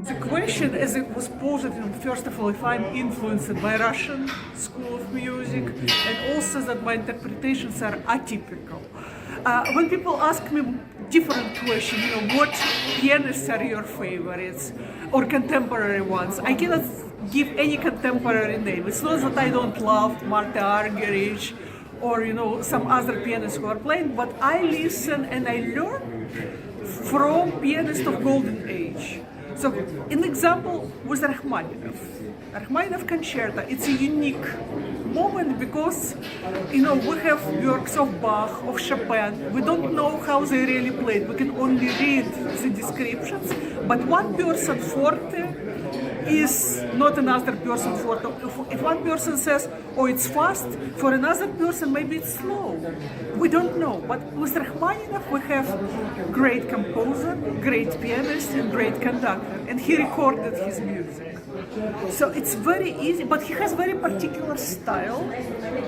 The question, as it was posed, first of all, if I'm influenced by Russian school of music, and also that my interpretations are atypical. When people ask me different questions, what pianists are your favorites, or contemporary ones, I cannot give any contemporary name. It's not that I don't love Marta Argerich or some other pianists who are playing, but I listen and I learn from pianists of golden age. So, an example was Rachmaninoff. Rachmaninoff concerto. It's a unique moment because, we have works of Bach, of Chopin. We don't know how they really played. We can only read the descriptions. But one person forte is not another person forte. If one person says, oh, it's fast, for another person maybe it's slow. We don't know. But with Rachmaninoff we have great composer, great pianist, and great conductor. And he recorded his music. So it's very easy, but he has very particular style.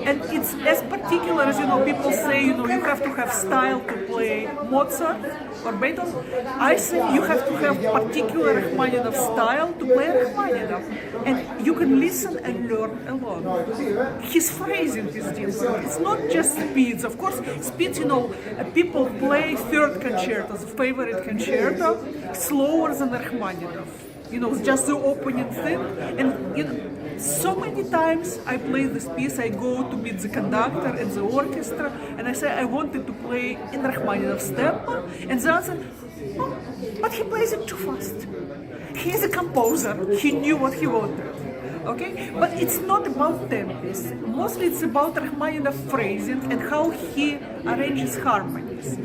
And it's as particular as, people say, you have to have style to play Mozart or Beethoven. I say you have to have particular Rachmaninoff style to play Rachmaninoff. And you can listen and learn a lot. His phrasing is different. It's not just speeds. Of course, speeds, people play third concertos, favorite concerto, slower than Rachmaninoff. It's just the opening thing. And so many times I play this piece, I go to meet the conductor and the orchestra, and I say I wanted to play in Rachmaninoff's tempo, and the answer, oh, but he plays it too fast. He's a composer, he knew what he wanted. Okay, but it's not about tempos. Mostly it's about Rachmaninoff phrasing and how he arranges harmonies.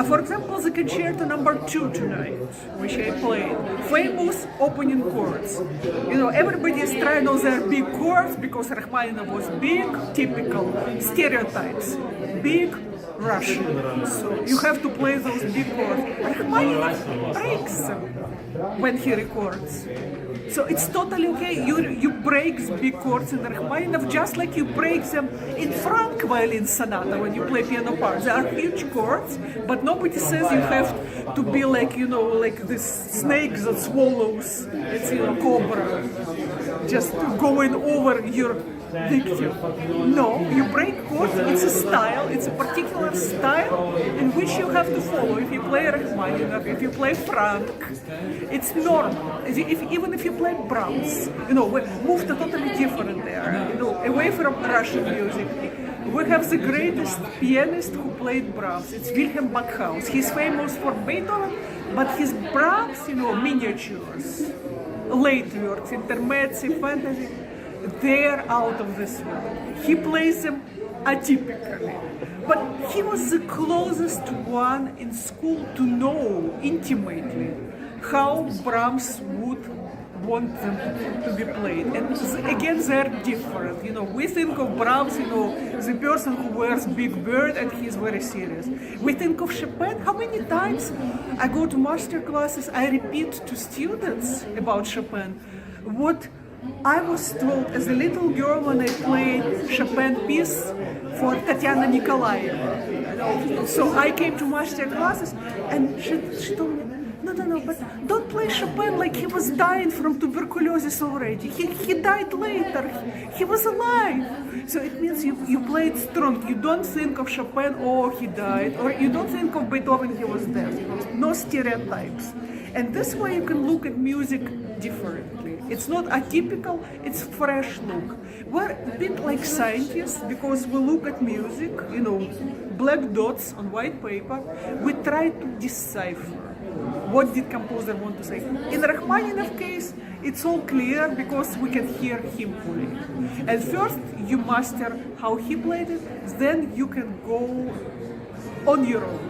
For example, the concerto number 2 tonight, which I played, famous opening chords. Everybody is trying all their big chords because Rachmaninoff was big, typical stereotypes, big Russian. So you have to play those big chords. Rachmaninoff breaks them when he records. So it's totally okay. You break the big chords in Rachmaninoff just like you break them in Franck violin sonata when you play piano parts. They are huge chords, but nobody says you have to be like, like this snake that swallows, it's, cobra, just going over your victim. No, you break chords, it's a style, it's a particular style in which you have to follow. If you play Rachmaninoff, if you play Franck, it's normal. Even if you play Brahms, we moved totally different there, away from Russian music. We have the greatest pianist who played Brahms. It's Wilhelm Backhaus. He's famous for Beethoven, but his Brahms, miniatures, late works, intermezzi, fantasy, they're out of this world. He plays them atypically. But he was the closest one in school to know intimately how Brahms would want them to be played. And again, they're different. We think of Brahms, the person who wears big beard and he's very serious. We think of Chopin. How many times I go to master classes, I repeat to students about Chopin what I was told as a little girl when I played Chopin piece for Tatiana Nikolaeva. So I came to master classes and she told me, no, but don't play Chopin like he was dying from tuberculosis already. He died later. He was alive. So it means you play it strong. You don't think of Chopin, oh, he died. Or you don't think of Beethoven, he was dead. No stereotypes. And this way you can look at music differently. It's not atypical, it's fresh look. We're a bit like scientists because we look at music, black dots on white paper. We try to decipher what did composer want to say. In Rachmaninoff case, it's all clear because we can hear him playing. And first you master how he played it, then you can go on your own.